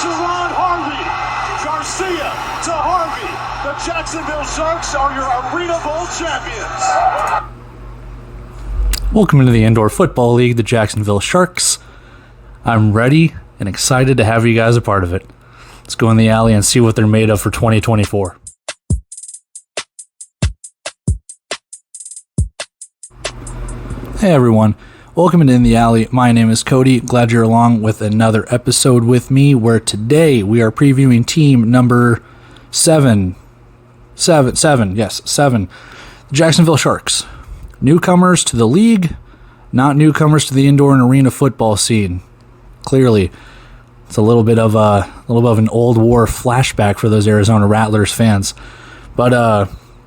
to Ron Harvey. Garcia to Harvey. The Jacksonville Sharks are your Arena Bowl champions. Welcome into the Indoor Football League, the Jacksonville Sharks. I'm ready and excited to have you guys a part of it. Let's go in the alley and see what they're made of for 2024. Hey everyone, welcome to In the Alley. My name is Cody. Glad you're along with another episode with me, where today we are previewing team number 7. The Jacksonville Sharks. Newcomers to the league, not newcomers to the indoor and arena football scene. Clearly, it's a little bit of an old war flashback for those Arizona Rattlers fans. But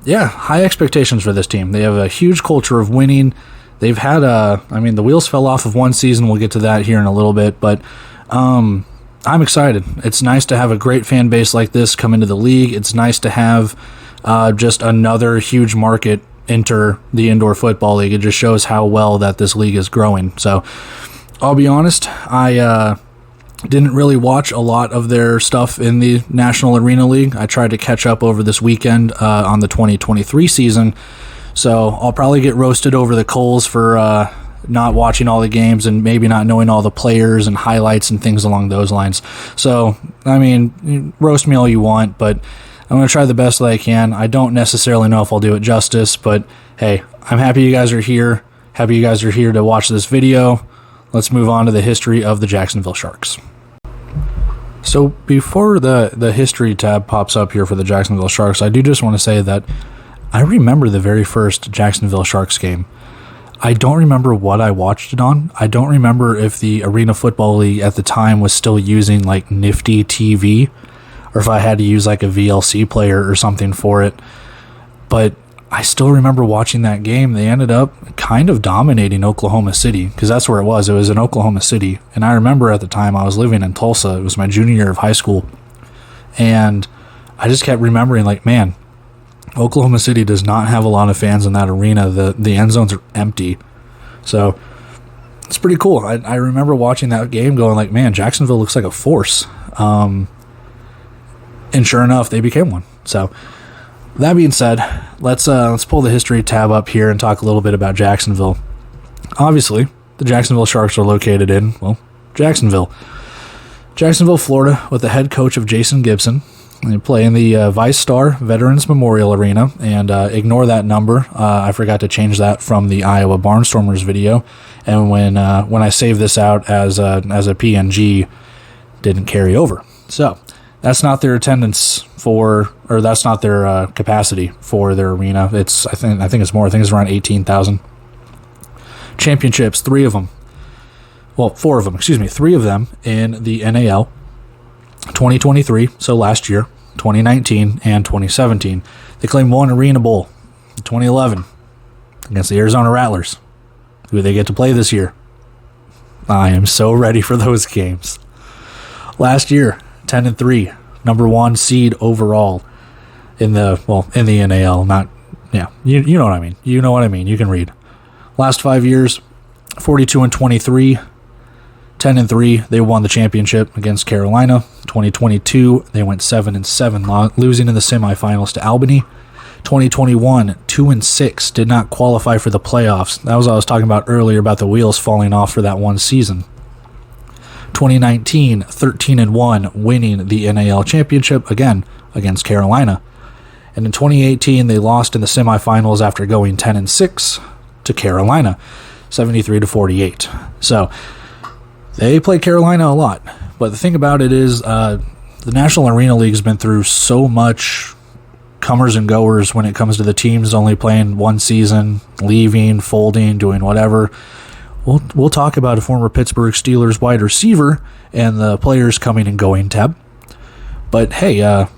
high expectations for this team. They have a huge culture of winning. They've had the wheels fell off of one season. We'll get to that here in a little bit, but I'm excited. It's nice to have a great fan base like this come into the league. It's nice to have just another huge market enter the Indoor Football League. It just shows how well that this league is growing. So I'll be honest, I didn't really watch a lot of their stuff in the National Arena League. I tried to catch up over this weekend on the 2023 season. So I'll probably get roasted over the coals for not watching all the games and maybe not knowing all the players and highlights and things along those lines. So, roast me all you want, but I'm going to try the best that I can. I don't necessarily know if I'll do it justice, but hey, I'm happy you guys are here. Happy you guys are here to watch this video. Let's move on to the history of the Jacksonville Sharks. So before the history tab pops up here for the Jacksonville Sharks, I do just want to say that I remember the very first Jacksonville Sharks game. I don't remember what I watched it on. I don't remember if the Arena Football League at the time was still using like Nifty TV, or if I had to use like a VLC player or something for it. But I still remember watching that game. They ended up kind of dominating Oklahoma City, because that's where it was. It was in Oklahoma City. And I remember at the time I was living in Tulsa. It was my junior year of high school. And I just kept remembering, like, man, Oklahoma City does not have a lot of fans in that arena. The end zones are empty. So it's pretty cool. I remember watching that game going like, man, Jacksonville looks like a force. And sure enough, they became one. So that being said, let's pull the history tab up here and talk a little bit about Jacksonville. Obviously, the Jacksonville Sharks are located in, Jacksonville, Florida, with the head coach of Jason Gibson. They play in the Vice Star Veterans Memorial Arena, and ignore that number. I forgot to change that from the Iowa Barnstormers video, and when I saved this out as a PNG, didn't carry over. So that's not their attendance that's not their capacity for their arena. I think it's more. I think it's around 18,000. Championships, 4 of them. 3 of them in the NAL. 2023, so last year, 2019, and 2017. They claimed 1 Arena Bowl in 2011 against the Arizona Rattlers, who they get to play this year. I am so ready for those games. Last year, 10-3, number 1 seed overall in the NAL. You know what I mean. You know what I mean. You can read. Last 5 years, 42-23. 10-3, they won the championship against Carolina. 2022, they went 7-7, losing in the semifinals to Albany. 2021, 2-6, did not qualify for the playoffs. That was what I was talking about earlier about the wheels falling off for that one season. 2019, 13-1, winning the NAL championship again against Carolina. And in 2018, they lost in the semifinals after going 10-6 to Carolina, 73-48. So they played Carolina a lot, but the thing about it is the National Arena League's been through so much comers and goers when it comes to the teams only playing one season, leaving, folding, doing whatever. We'll talk about a former Pittsburgh Steelers wide receiver and the players coming and going tab. But hey, a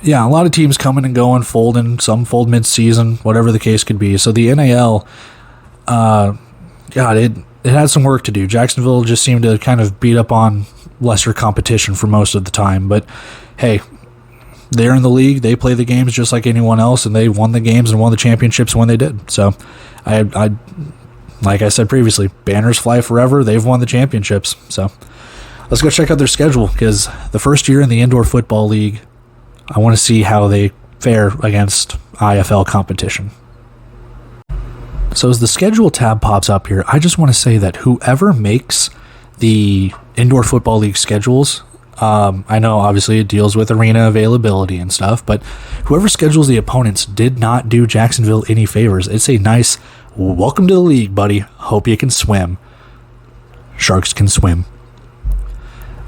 lot of teams coming and going, folding, some fold mid-season, whatever the case could be. So the NAL, it had some work to do. Jacksonville just seemed to kind of beat up on lesser competition for most of the time. But hey, they're in the league. They play the games just like anyone else, and they won the games and won the championships when they did. So I like I said previously, banners fly forever. They've won the championships. So let's go check out their schedule, because the first year in the Indoor Football League, I want to see how they fare against IFL competition. So as the schedule tab pops up here, I just want to say that whoever makes the Indoor Football League schedules, I know obviously it deals with arena availability and stuff, but whoever schedules the opponents did not do Jacksonville any favors. It's a nice, welcome to the league, buddy. Hope you can swim. Sharks can swim.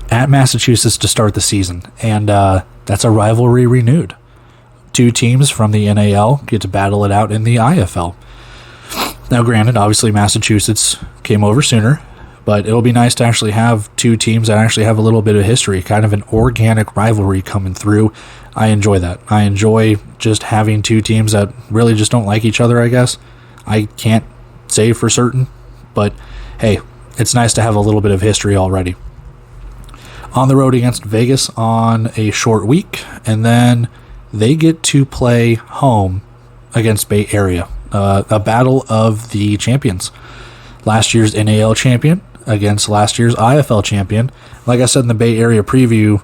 At Massachusetts to start the season, and that's a rivalry renewed. 2 teams from the NAL get to battle it out in the IFL. Now, granted, obviously Massachusetts came over sooner, but it'll be nice to actually have 2 teams that actually have a little bit of history, kind of an organic rivalry coming through. I enjoy that. I enjoy just having 2 teams that really just don't like each other, I guess. I can't say for certain, but hey, it's nice to have a little bit of history already. On the road against Vegas on a short week, and then they get to play home against Bay Area. A battle of the champions. Last year's NAL champion against last year's IFL champion. Like I said in the Bay Area preview,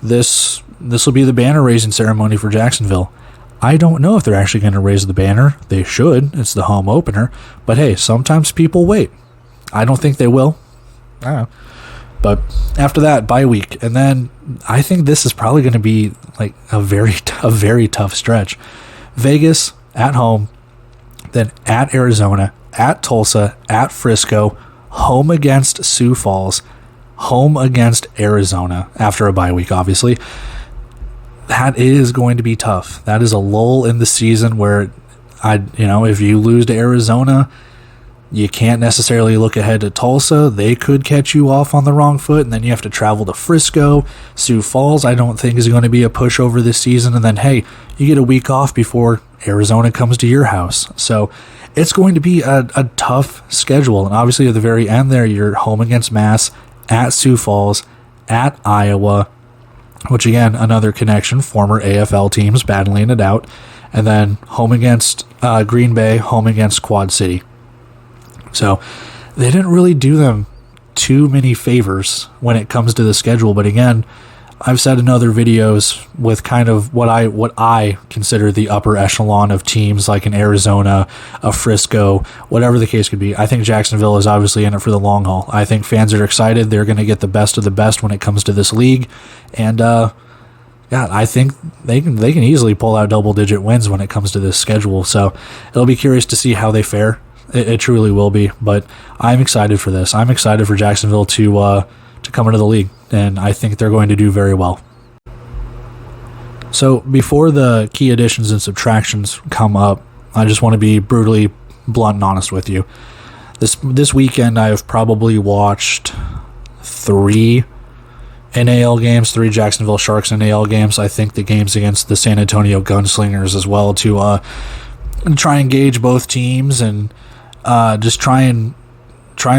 this will be the banner raising ceremony for Jacksonville. I don't know if they're actually going to raise the banner. They should. It's the home opener. But hey, sometimes people wait. I don't think they will. I don't know. But after that, bye week. And then I think this is probably going to be like a very tough stretch. Vegas at home, then at Arizona, at Tulsa, at Frisco, home against Sioux Falls, home against Arizona after a bye week, obviously. That is going to be tough. That is a lull in the season where, if you lose to Arizona, you can't necessarily look ahead to Tulsa. They could catch you off on the wrong foot, and then you have to travel to Frisco. Sioux Falls, I don't think is going to be a pushover this season. And then, hey, you get a week off before Arizona comes to your house. So it's going to be a tough schedule. And obviously at the very end there, you're home against Mass, at Sioux Falls, at Iowa, which again, another connection, former AFL teams battling it out. And then home against Green Bay, home against Quad City. So they didn't really do them too many favors when it comes to the schedule. But again, I've said in other videos with kind of what I consider the upper echelon of teams like an Arizona, a Frisco, whatever the case could be. I think Jacksonville is obviously in it for the long haul. I think fans are excited. They're going to get the best of the best when it comes to this league. And I think they can easily pull out double-digit wins when it comes to this schedule. So it'll be curious to see how they fare. It truly will be, but I'm excited for this. I'm excited for Jacksonville to come into the league, and I think they're going to do very well. So before the key additions and subtractions come up, I just want to be brutally blunt and honest with you. This weekend, I have probably watched 3 NAL games, 3 Jacksonville Sharks NAL games. I think the games against the San Antonio Gunslingers as well, to try and gauge both teams and just try and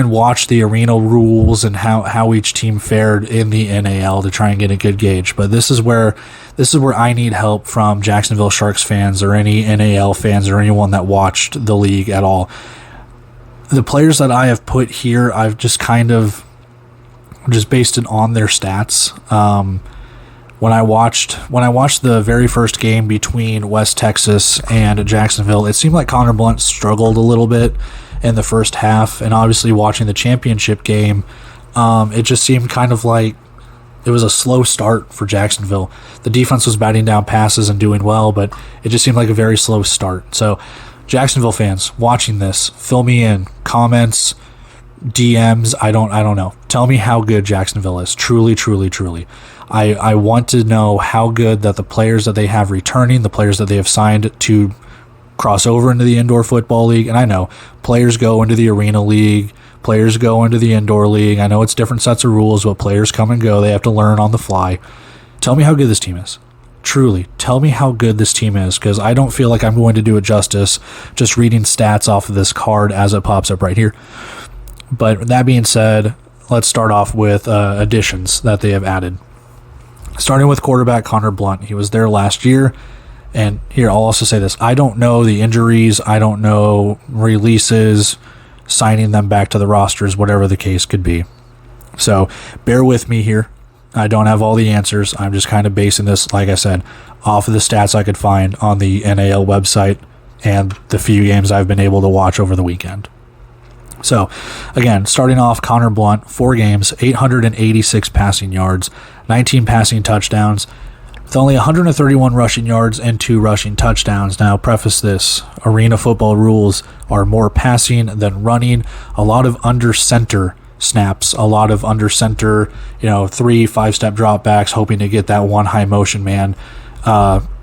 watch the arena rules and how each team fared in the NAL to try and get a good gauge. But this is where I need help from Jacksonville Sharks fans or any NAL fans or anyone that watched the league at all. The players that I have put here, I've just kind of just based it on their stats. When I watched the very first game between West Texas and Jacksonville, it seemed like Connor Blount struggled a little bit in the first half, and obviously watching the championship game, it just seemed kind of like it was a slow start for Jacksonville. The defense was batting down passes and doing well, but it just seemed like a very slow start. So Jacksonville fans watching this, fill me in, comments, DMs, I don't know. Tell me how good Jacksonville is. Truly, truly, truly. I want to know how good that the players that they have returning, the players that they have signed to cross over into the Indoor Football League. And I know players go into the Arena League, players go into the Indoor League. I know it's different sets of rules, but players come and go. They have to learn on the fly. Tell me how good this team is. Truly, tell me how good this team is, because I don't feel like I'm going to do it justice just reading stats off of this card as it pops up right here. But that being said, let's start off with additions that they have added. Starting with quarterback Connor Blount. He was there last year. And here, I'll also say this. I don't know the injuries. I don't know releases, signing them back to the rosters, whatever the case could be. So bear with me here. I don't have all the answers. I'm just kind of basing this, like I said, off of the stats I could find on the NAL website and the few games I've been able to watch over the weekend. So, again, starting off, Connor Blount, 4 games, 886 passing yards, 19 passing touchdowns, with only 131 rushing yards and 2 rushing touchdowns. Now, preface this, arena football rules are more passing than running. A lot of under center snaps, a lot of under center, 3-5-step drop backs, hoping to get that one high motion man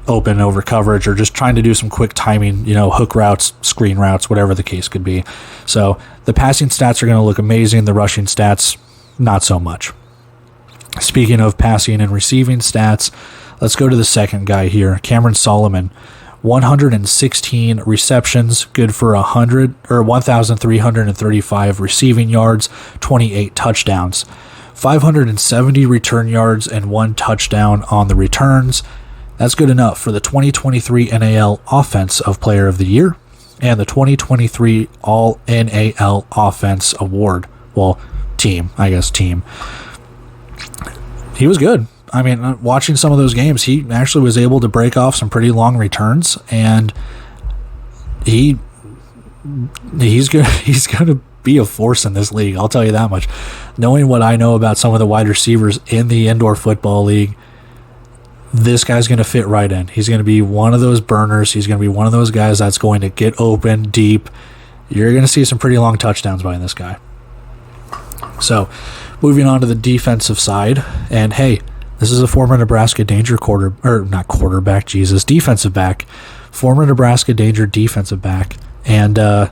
open over coverage, or just trying to do some quick timing, hook routes, screen routes, whatever the case could be. So the passing stats are going to look amazing. The rushing stats, not so much. Speaking of passing and receiving stats, let's go to the second guy here, Cameron Solomon. 116 receptions, good for 1,335 receiving yards, 28 touchdowns, 570 return yards, and 1 touchdown on the returns. That's good enough for the 2023 NAL Offensive Player of the Year and the 2023 All-NAL Offense Award. Well, team. He was good. I mean, watching some of those games, he actually was able to break off some pretty long returns, and he's going to be a force in this league. I'll tell you that much. Knowing what I know about some of the wide receivers in the indoor football league, this guy's going to fit right in. He's going to be one of those burners. He's going to be one of those guys that's going to get open deep. You're going to see some pretty long touchdowns by this guy. So, moving on to the defensive side, and hey, this is a former Nebraska Danger defensive back. Former Nebraska Danger defensive back. And, I'm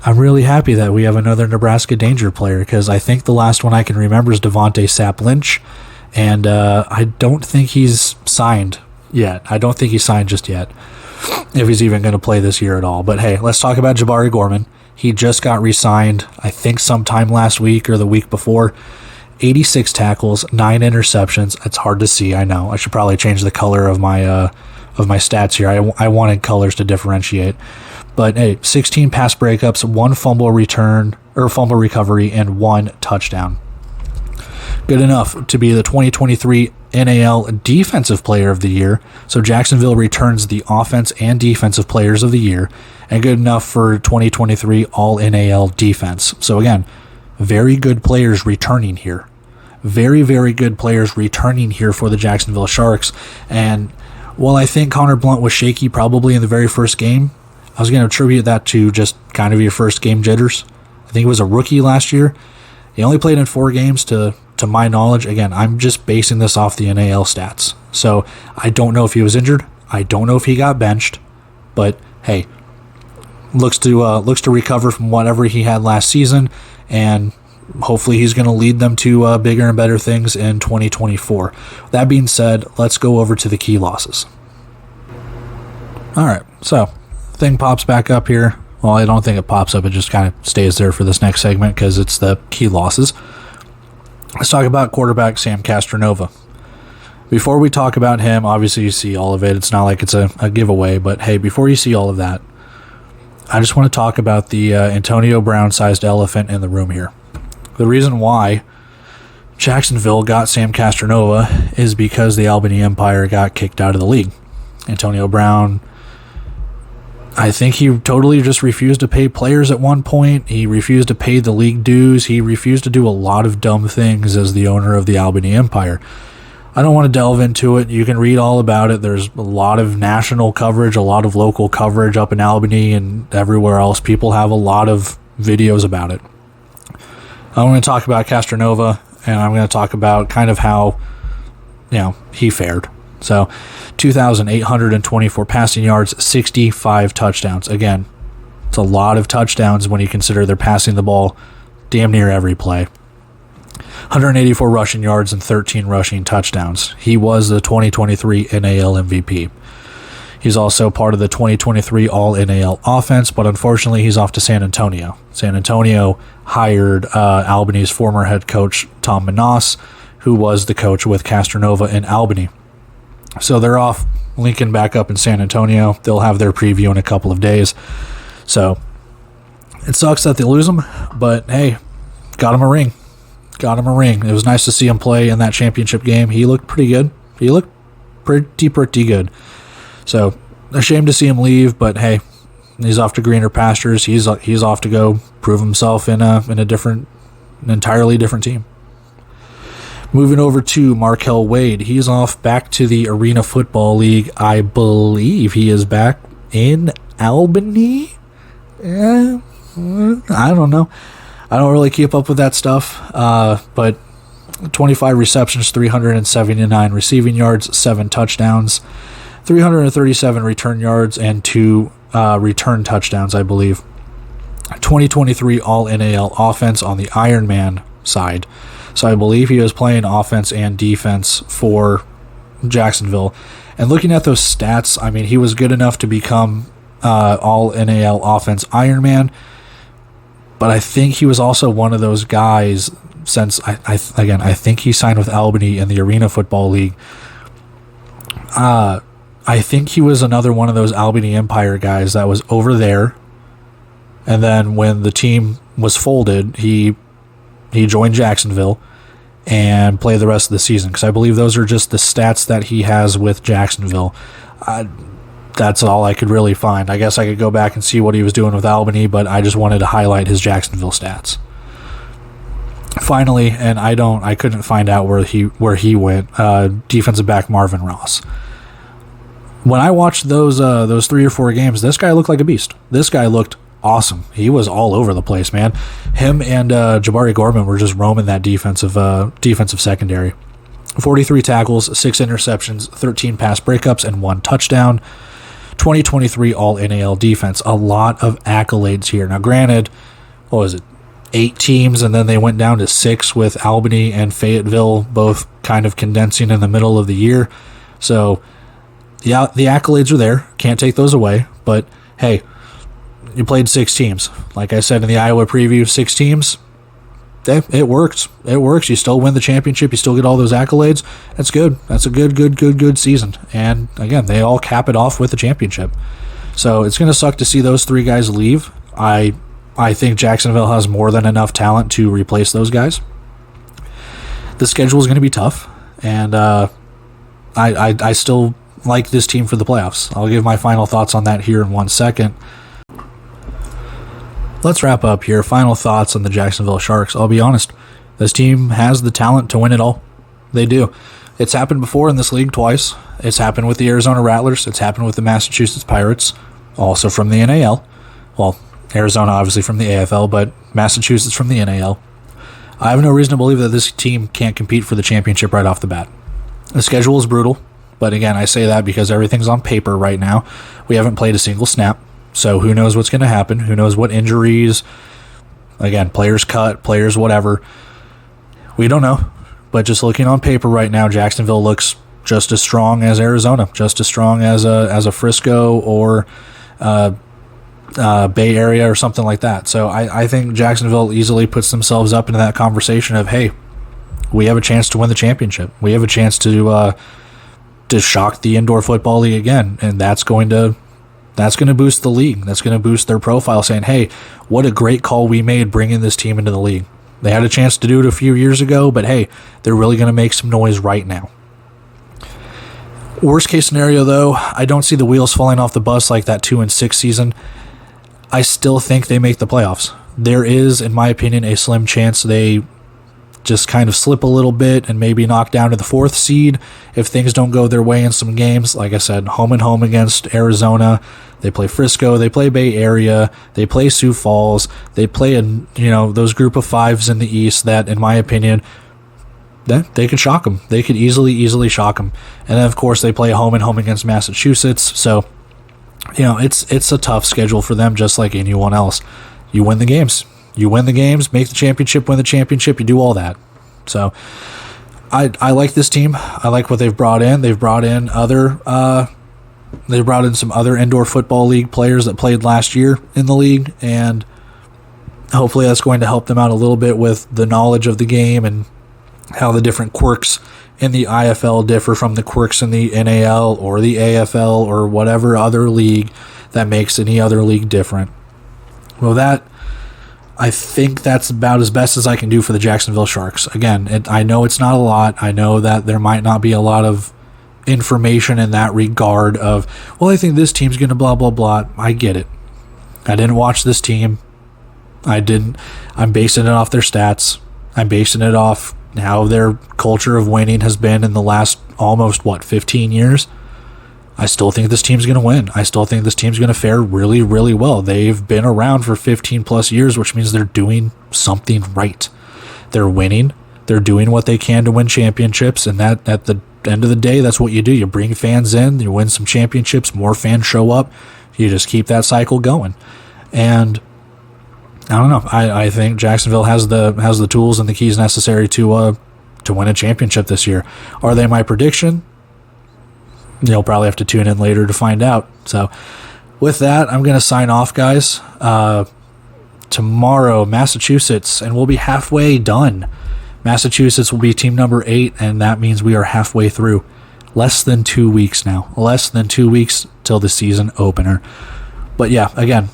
really happy that we have another Nebraska Danger player, because I think the last one I can remember is Devontae Sapp Lynch, and I don't think he's signed yet. I don't think he's signed just yet, if he's even going to play this year at all. But hey, let's talk about Jabari Gorman. He just got re-signed, I think sometime last week or the week before. 86 tackles, 9 interceptions. It's hard to see, I know. I should probably change the color of my stats here. I wanted colors to differentiate. But hey, 16 pass breakups, 1 fumble recovery, and 1 touchdown. Good enough to be the 2023 NAL Defensive Player of the Year. So Jacksonville returns the Offense and Defensive Players of the Year, and good enough for 2023 All-NAL Defense. So again, very good players returning here. Very, very good players returning here for the Jacksonville Sharks. And while I think Connor Blount was shaky probably in the very first game, I was going to attribute that to just kind of your first game jitters. I think he was a rookie last year. He only played in 4 games to my knowledge. Again, I'm just basing this off the NAL stats. So I don't know if he was injured. I don't know if he got benched. But hey, looks to recover from whatever he had last season, and hopefully he's going to lead them to bigger and better things in 2024. That being said, let's go over to the key losses. All right, so thing pops back up here. Well, I don't think it pops up. It just kind of stays there for this next segment because it's the key losses. Let's talk about quarterback Sam Castronova. Before we talk about him, obviously you see all of it. It's not like it's a giveaway, but hey, before you see all of that, I just want to talk about the Antonio Brown-sized elephant in the room here. The reason why Jacksonville got Sam Castronova is because the Albany Empire got kicked out of the league. Antonio Brown, I think he totally just refused to pay players at one point. He refused to pay the league dues. He refused to do a lot of dumb things as the owner of the Albany Empire. I don't want to delve into it. You can read all about it. There's a lot of national coverage, a lot of local coverage up in Albany and everywhere else. People have a lot of videos about it. I'm going to talk about Castronova, and I'm going to talk about kind of how, he fared. So, 2,824 passing yards, 65 touchdowns. Again, it's a lot of touchdowns when you consider they're passing the ball damn near every play. 184 rushing yards and 13 rushing touchdowns. He was the 2023 NAL MVP. He's also part of the 2023 All-NAL offense, but unfortunately he's off to San Antonio. San Antonio hired Albany's former head coach, Tom Menas, who was the coach with Castronova in Albany. So they're off linking back up in San Antonio. They'll have their preview in a couple of days. So it sucks that they lose him, but hey, got him a ring. It was nice to see him play in that championship game. He looked pretty good. He looked pretty good. So, ashamed to see him leave, but hey, he's off to greener pastures. He's off to go prove himself in an entirely different team. Moving over to Markel Wade. He's off back to the Arena Football League. I believe he is back in Albany. I don't know. I don't really keep up with that stuff. But 25 receptions, 379 receiving yards, 7 touchdowns, 337 return yards, and 2 return touchdowns, I believe. 2023 All-NAL offense on the Ironman side. So I believe he was playing offense and defense for Jacksonville. And looking at those stats, I mean, he was good enough to become All-NAL offense Ironman. But I think he was also one of those guys, since, I think he signed with Albany in the Arena Football League. I think he was another one of those Albany Empire guys that was over there. And then when the team was folded, he joined Jacksonville and played the rest of the season. Because I believe those are just the stats that he has with Jacksonville. That's all I could really find. I guess I could go back and see what he was doing with Albany, but I just wanted to highlight his Jacksonville stats. Finally, and I couldn't find out where he went. Defensive back Marvin Ross. When I watched those 3 or 4 games, this guy looked like a beast. This guy looked awesome. He was all over the place, man. Him and Jabari Gorman were just roaming that defensive secondary. 43 tackles, 6 interceptions, 13 pass breakups, and 1 touchdown. 2023 All-NAL defense. A lot of accolades here. Now, granted, what was it? 8 teams, and then they went down to 6 with Albany and Fayetteville both kind of condensing in the middle of the year. So, yeah, the accolades are there. Can't take those away. But, hey, you played 6 teams. Like I said in the Iowa preview, 6 teams. It works. It works. You still win the championship. You still get all those accolades. That's good. That's a good season. And, again, they all cap it off with the championship. So it's going to suck to see those 3 guys leave. I think Jacksonville has more than enough talent to replace those guys. The schedule is going to be tough. And I still like this team for the playoffs. I'll give my final thoughts on that here in 1 second. Let's wrap up here. Final thoughts on the Jacksonville Sharks. I'll be honest, this team has the talent to win it all. They do. It's happened before in this league twice. It's happened with the Arizona Rattlers. It's happened with the Massachusetts Pirates, also from the NAL. Well, Arizona obviously from the AFL, but Massachusetts from the NAL. I have no reason to believe that this team can't compete for the championship right off the bat. The schedule is brutal, but again, I say that because everything's on paper right now. We haven't played a single snap. So who knows what's going to happen? Who knows what injuries? Again, players cut, players whatever. We don't know. But just looking on paper right now, Jacksonville looks just as strong as Arizona, just as strong as a Frisco or Bay Area or something like that. So I think Jacksonville easily puts themselves up into that conversation of, hey, we have a chance to win the championship. We have a chance to shock the Indoor Football League again, and that's going to boost the league. That's going to boost their profile, saying, hey, what a great call we made bringing this team into the league. They had a chance to do it a few years ago, but hey, they're really going to make some noise right now. Worst case scenario, though, I don't see the wheels falling off the bus like that 2-6 season. I still think they make the playoffs. There is, in my opinion, a slim chance they just kind of slip a little bit and maybe knock down to the 4th seed if things don't go their way in some games. Like I said, home and home against Arizona. They play Frisco. They play Bay Area. They play Sioux Falls. They play those group of 5s in the East that, in my opinion, they could shock them. They could easily shock them. And then, of course, they play home and home against Massachusetts. So, it's a tough schedule for them, just like anyone else. You win the games. You win the games, make the championship, win the championship, you do all that. So I like this team. I like what they've brought in. They've brought in some other Indoor Football League players that played last year in the league, and hopefully that's going to help them out a little bit with the knowledge of the game and how the different quirks in the IFL differ from the quirks in the NAL or the AFL or whatever other league that makes any other league different. Well, I think that's about as best as I can do for the Jacksonville Sharks. Again, I know it's not a lot. I know that there might not be a lot of information in that regard of, well, I think this team's going to blah, blah, blah. I get it. I didn't watch this team. I'm basing it off their stats. I'm basing it off how their culture of winning has been in the last almost, 15 years. I still think this team's going to win. I still think this team's going to fare really, really well. They've been around for 15 plus years, which means they're doing something right. They're winning. They're doing what they can to win championships. And that at the end of the day, that's what you do. You bring fans in, you win some championships, more fans show up. You just keep that cycle going. And I don't know. I think Jacksonville has the tools and the keys necessary to win a championship this year. Are they my prediction? You'll probably have to tune in later to find out. So with that, I'm going to sign off, guys. Tomorrow, Massachusetts, and we'll be halfway done. Massachusetts will be team number 8, and that means we are halfway through. Less than 2 weeks now. Less than 2 weeks till the season opener. But yeah, again,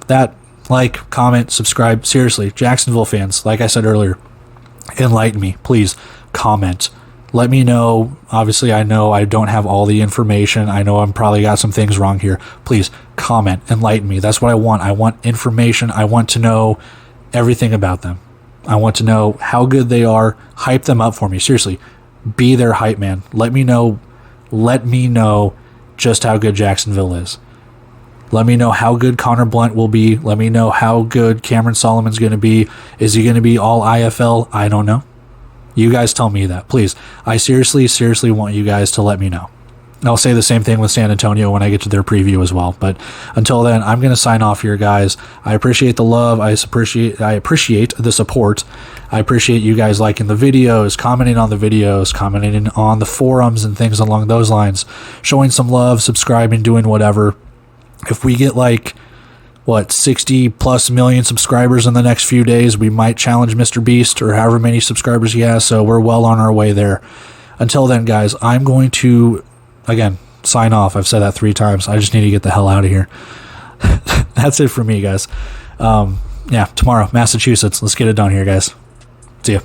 that, like, comment, subscribe. Seriously, Jacksonville fans, like I said earlier, enlighten me. Please comment. Let me know. Obviously, I know I don't have all the information. I know I'm probably got some things wrong here. Please comment, enlighten me. That's what I want. I want information. I want to know everything about them. I want to know how good they are. Hype them up for me. Seriously, be their hype man. Let me know just how good Jacksonville is. Let me know how good Connor Blunt will be. Let me know how good Cameron Solomon's going to be. Is he going to be all IFL? I don't know. You guys tell me that, please. I seriously want you guys to let me know. And I'll say the same thing with San Antonio when I get to their preview as well. But until then, I'm going to sign off here, guys. I appreciate the love. I appreciate the support. I appreciate you guys liking the videos, commenting on the videos, commenting on the forums and things along those lines, showing some love, subscribing, doing whatever. If we get 60 plus million subscribers in the next few days, we might challenge Mr. Beast or however many subscribers he has. So we're well on our way there. Until then, guys, I'm going to, again, sign off. I've said that 3 times. I just need to get the hell out of here. That's it for me, guys. Tomorrow, Massachusetts. Let's get it done here, guys. See ya.